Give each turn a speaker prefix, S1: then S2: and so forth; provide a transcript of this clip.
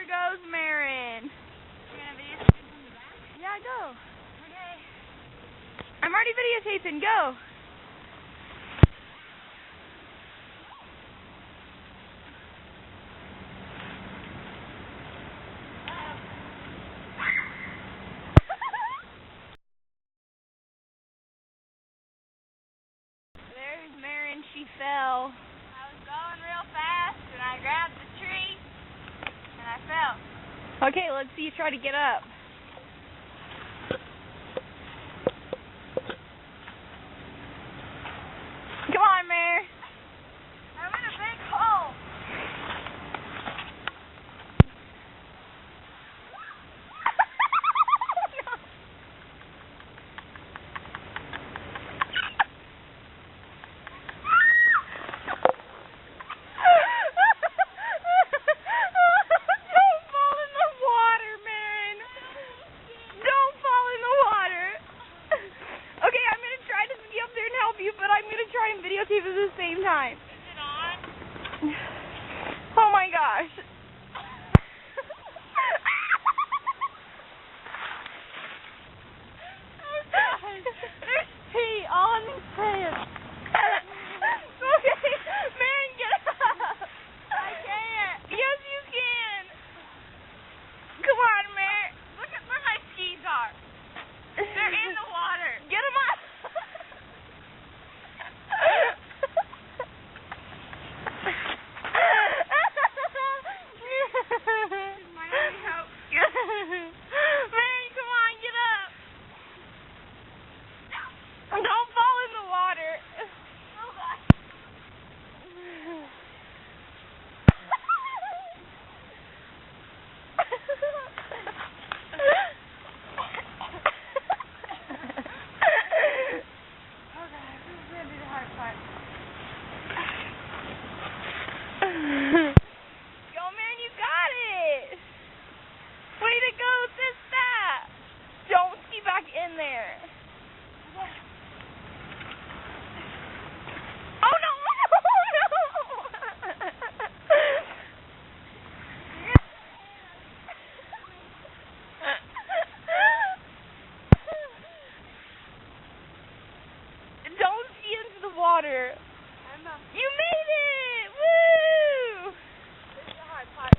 S1: There goes Marin.
S2: You gonna videotape from the back?
S1: Yeah, go.
S2: Okay.
S1: I'm already videotaping. Go. There's Marin. She fell.
S2: I was going real fast and I grabbed the tree and I fell.
S1: Okay, let's see you try to get up.